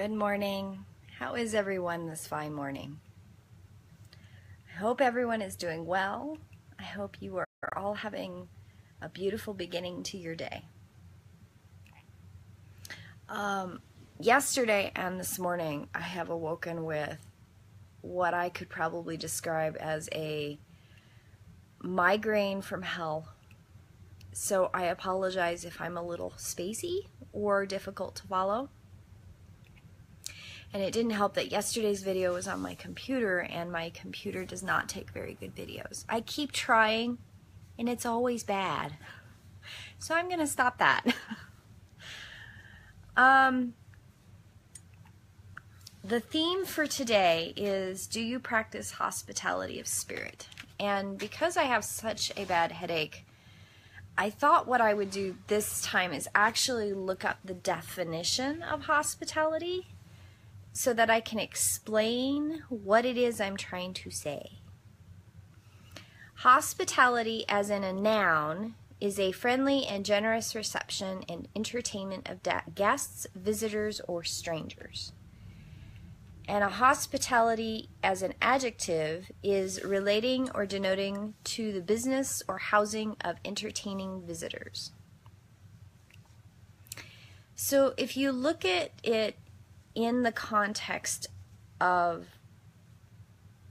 Good morning. How is everyone this fine morning? I hope everyone is doing well. I hope you are all having a beautiful beginning to your day. Yesterday and this morning, I have awoken with what I could probably describe as a migraine from hell. So I apologize if I'm a little spacey or difficult to follow. And it didn't help that yesterday's video was on my computer, and my computer does not take very good videos. I keep trying, and it's always bad. So I'm going to stop that. The theme for today is, do you practice hospitality of spirit? And because I have such a bad headache, I thought what I would do this time is actually look up the definition of hospitality, so that I can explain what it is I'm trying to say. Hospitality, as in a noun, is a friendly and generous reception and entertainment of guests, visitors, or strangers. And a hospitality, as an adjective, is relating or denoting to the business or housing of entertaining visitors. So if you look at it in the context of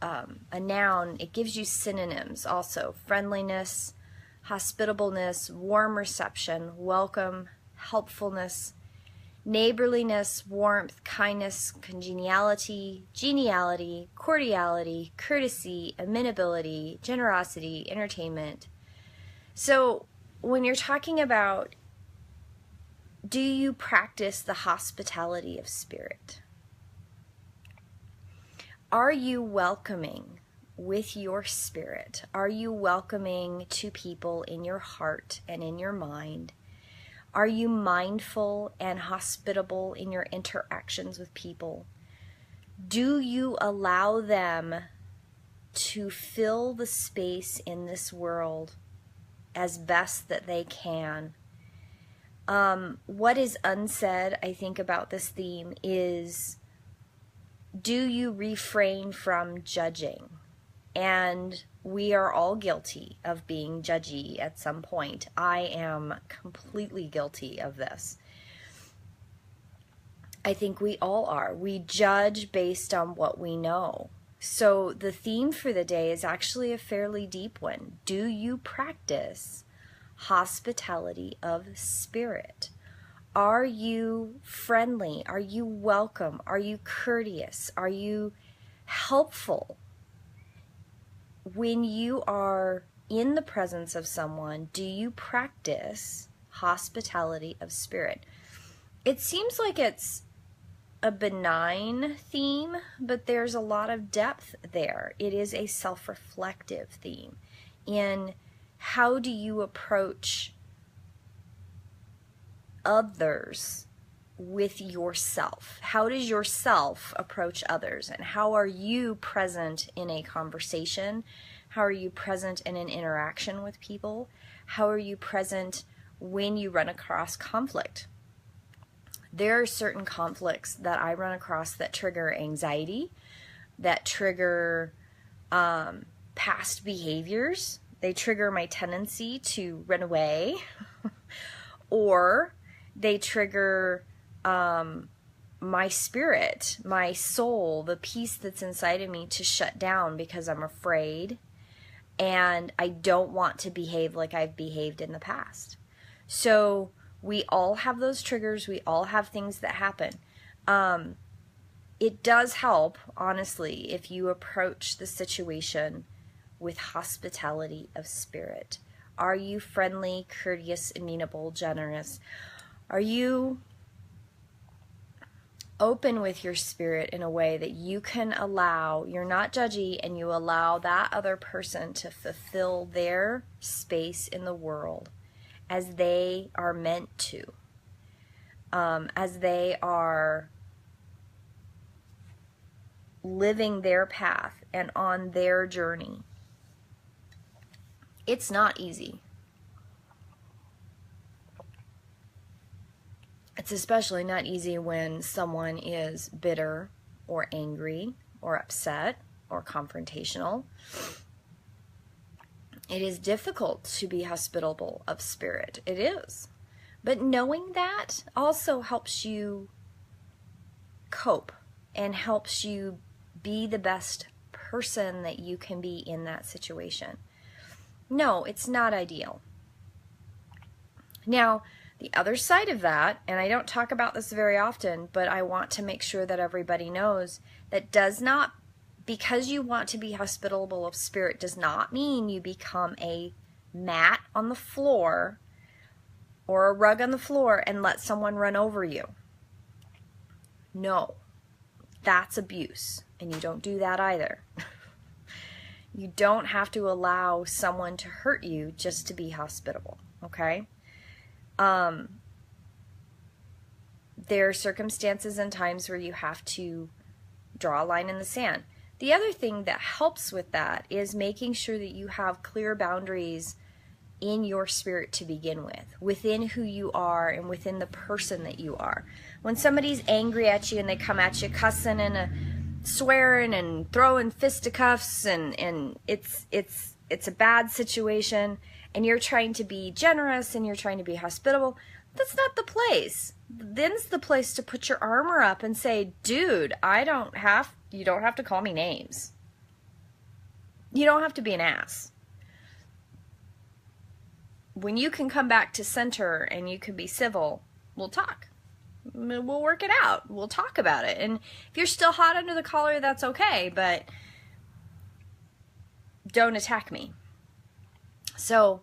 a noun, it gives you synonyms also: friendliness, hospitableness, warm reception, welcome, helpfulness, neighborliness, warmth, kindness, congeniality, geniality, cordiality, courtesy, amenability, generosity, entertainment. So when you're talking about, do you practice the hospitality of spirit? Are you welcoming with your spirit? Are you welcoming to people in your heart and in your mind? Are you mindful and hospitable in your interactions with people? Do you allow them to fill the space in this world as best that they can? What is unsaid, I think, about this theme is, do you refrain from judging? And we are all guilty of being judgy at some point. I am completely guilty of this. I think we all are. We judge based on what we know. So the theme for the day is actually a fairly deep one. Do you practice hospitality of spirit? Are you friendly? Are you welcome? Are you courteous? Are you helpful? When you are in the presence of someone, do you practice hospitality of spirit? It seems like it's a benign theme, but there's a lot of depth there. It is a self-reflective theme in how do you approach others with yourself? How does yourself approach others? And how are you present in a conversation? How are you present in an interaction with people? How are you present when you run across conflict? There are certain conflicts that I run across that trigger anxiety, that trigger past behaviors. They trigger my tendency to run away, or they trigger my spirit, my soul, the peace that's inside of me to shut down because I'm afraid and I don't want to behave like I've behaved in the past. So we all have those triggers. We all have things that happen. It does help, honestly, if you approach the situation with hospitality of spirit. Are you friendly, courteous, amenable, generous? Are you open with your spirit in a way that you can allow, you're not judgy, and you allow that other person to fulfill their space in the world as they are meant to, as they are living their path and on their journey? It's not easy. It's especially not easy when someone is bitter or angry or upset or confrontational. It is difficult to be hospitable of spirit. It is. But knowing that also helps you cope and helps you be the best person that you can be in that situation. No, it's not ideal. Now, the other side of that, and I don't talk about this very often, but I want to make sure that everybody knows, that does not, because you want to be hospitable of spirit, does not mean you become a mat on the floor or a rug on the floor and let someone run over you. No, that's abuse, and you don't do that either. You don't have to allow someone to hurt you just to be hospitable, okay? There are circumstances and times where you have to draw a line in the sand. The other thing that helps with that is making sure that you have clear boundaries in your spirit to begin with, within who you are and within the person that you are. When somebody's angry at you and they come at you cussing and swearing and throwing fisticuffs and it's a bad situation and you're trying to be generous and you're trying to be hospitable, that's not the place. Then's the place to put your armor up and say, dude, you don't have to call me names. You don't have to be an ass. When you can come back to center and you can be civil, we'll talk. We'll work it out. We'll talk about it. And if you're still hot under the collar, that's okay, but don't attack me. So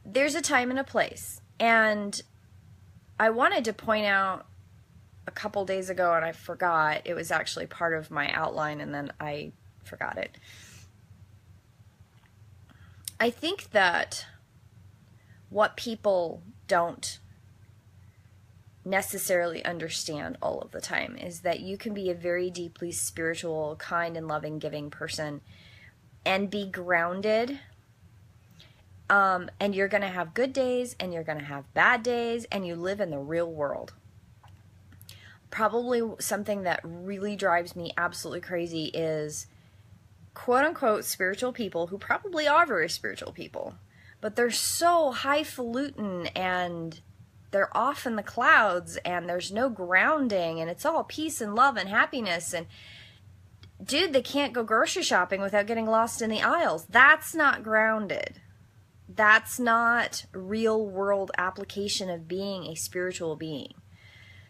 there's a time and a place. And I wanted to point out a couple days ago, and I forgot. It was actually part of my outline, and then I forgot it. I think that what people don't necessarily understand all of the time is that you can be a very deeply spiritual, kind and loving, giving person and be grounded. And you're going to have good days and you're going to have bad days, and you live in the real world. Probably something that really drives me absolutely crazy is quote unquote spiritual people who probably are very spiritual people, but they're so highfalutin and they're off in the clouds and there's no grounding and it's all peace and love and happiness. And dude, they can't go grocery shopping without getting lost in the aisles. That's not grounded. That's not real world application of being a spiritual being.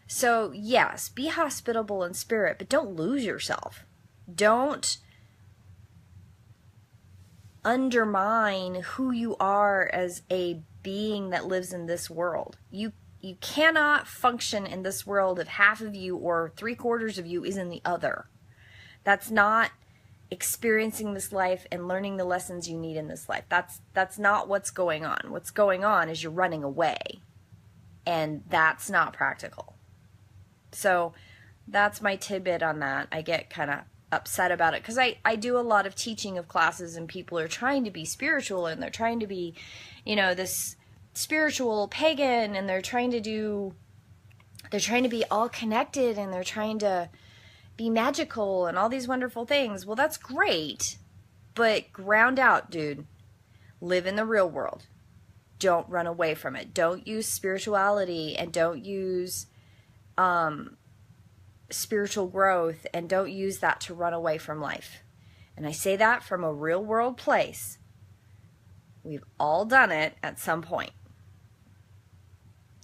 So yes, be hospitable in spirit, but don't lose yourself. Don't undermine who you are as a being that lives in this world. You cannot function in this world if half of you or 3/4 of you is in the other. That's not experiencing this life and learning the lessons you need in this life. That's not what's going on. What's going on is you're running away, and that's not practical. So that's my tidbit on that. I get kind of upset about it because I do a lot of teaching of classes and people are trying to be spiritual and they're trying to be, this spiritual pagan, and they're trying to be all connected and they're trying to be magical and all these wonderful things. Well, that's great, but ground out, dude. Live in the real world. Don't run away from it. Don't use spirituality and don't use spiritual growth and don't use that to run away from life. And I say that from a real world place. We've all done it at some point.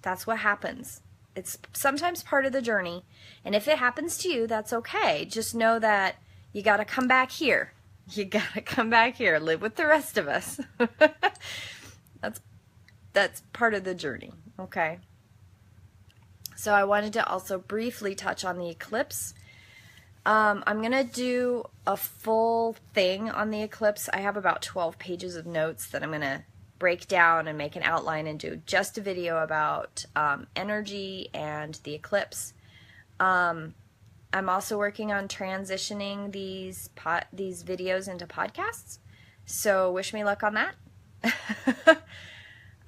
That's what happens. It's sometimes part of the journey. And if it happens to you, that's okay. Just know that you got to come back here. You got to come back here. Live with the rest of us. That's part of the journey. Okay. So I wanted to also briefly touch on the eclipse. I'm going to do a full thing on the eclipse. I have about 12 pages of notes that I'm going to break down and make an outline and do just a video about energy and the eclipse. I'm also working on transitioning these videos into podcasts. So wish me luck on that.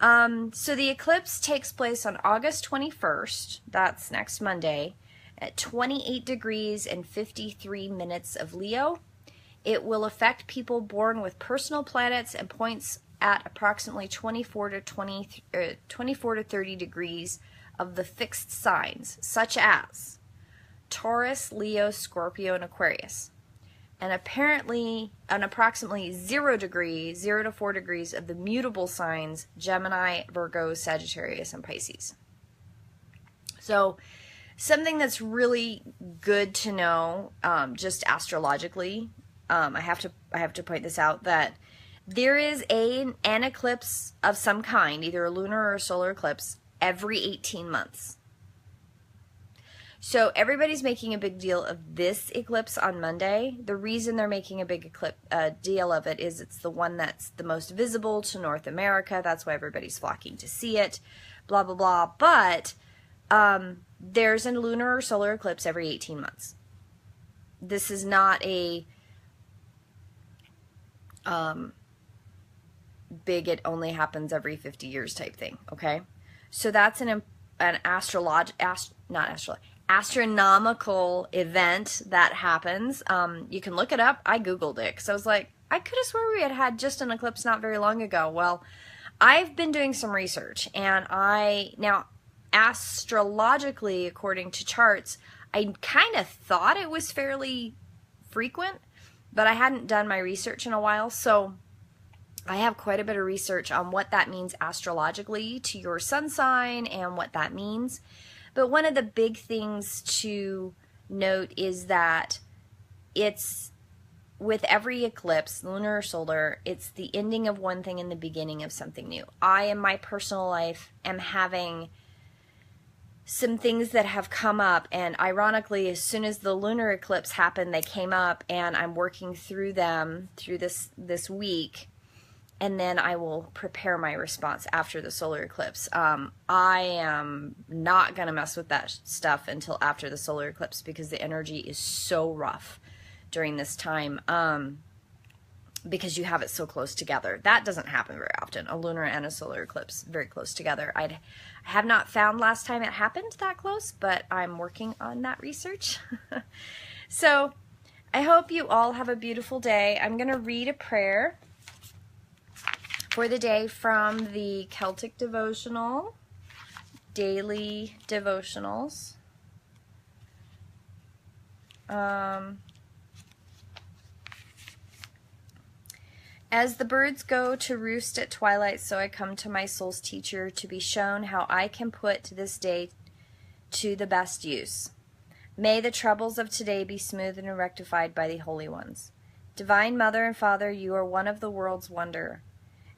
So the eclipse takes place on August 21st, that's next Monday, at 28 degrees and 53 minutes of Leo. It will affect people born with personal planets and points at approximately 24 to 30 degrees of the fixed signs, such as Taurus, Leo, Scorpio, and Aquarius. And approximately 0 to 4 degrees of the mutable signs, Gemini, Virgo, Sagittarius, and Pisces. So something that's really good to know, just astrologically, I have to point this out, that there is an eclipse of some kind, either a lunar or a solar eclipse, every 18 months. So everybody's making a big deal of this eclipse on Monday. The reason they're making a big deal of it is it's the one that's the most visible to North America. That's why everybody's flocking to see it, blah, blah, blah. But there's a lunar or solar eclipse every 18 months. This is not a big, it only happens every 50 years type thing, okay? So that's an astronomical event that happens. You can look it up. I Googled it because I was like, I could have swore we had just an eclipse not very long ago. Well, I've been doing some research, and now astrologically, according to charts, I kind of thought it was fairly frequent, but I hadn't done my research in a while, so I have quite a bit of research on what that means astrologically to your sun sign and what that means. But one of the big things to note is that it's, with every eclipse, lunar or solar, it's the ending of one thing and the beginning of something new. I, in my personal life, am having some things that have come up, and ironically, as soon as the lunar eclipse happened, they came up, and I'm working through them through this week, and then I will prepare my response after the solar eclipse. I am not going to mess with that stuff until after the solar eclipse because the energy is so rough during this time, because you have it so close together. That doesn't happen very often, a lunar and a solar eclipse very close together. I have not found last time it happened that close, but I'm working on that research. So I hope you all have a beautiful day. I'm going to read a prayer for the day from the Celtic Devotional, Daily Devotionals. As the birds go to roost at twilight, so I come to my soul's teacher to be shown how I can put this day to the best use. May the troubles of today be smoothed and rectified by the holy ones. Divine Mother and Father, you are one of the world's wonder.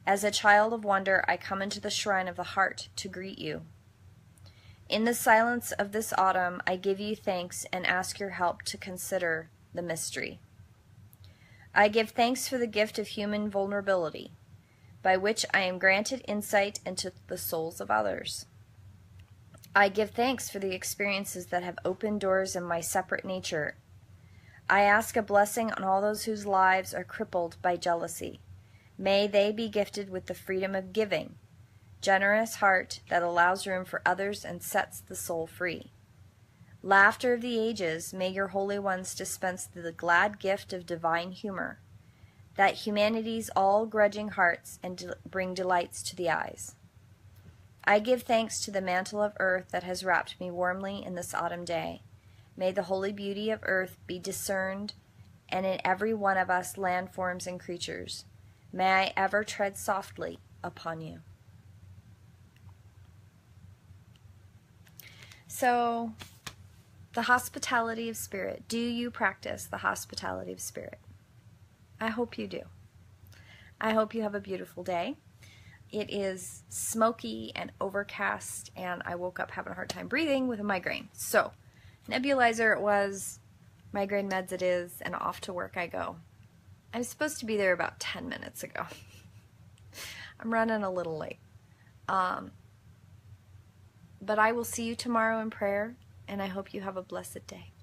As a child of wonder, I come into the shrine of the heart to greet you. In the silence of this autumn, I give you thanks and ask your help to consider the mystery. I give thanks for the gift of human vulnerability, by which I am granted insight into the souls of others. I give thanks for the experiences that have opened doors in my separate nature. I ask a blessing on all those whose lives are crippled by jealousy. May they be gifted with the freedom of giving, generous heart that allows room for others and sets the soul free. Laughter of the ages, may your holy ones dispense the glad gift of divine humor, that humanity's all grudging hearts and bring delights to the eyes. I give thanks to the mantle of earth that has wrapped me warmly in this autumn day. May the holy beauty of earth be discerned, and in every one of us landforms and creatures. May I ever tread softly upon you. So, the hospitality of spirit. Do you practice the hospitality of spirit? I hope you do. I hope you have a beautiful day. It is smoky and overcast, and I woke up having a hard time breathing with a migraine. So, nebulizer it was, migraine meds it is, and off to work I go. I was supposed to be there about 10 minutes ago. I'm running a little late. But I will see you tomorrow in prayer, and I hope you have a blessed day.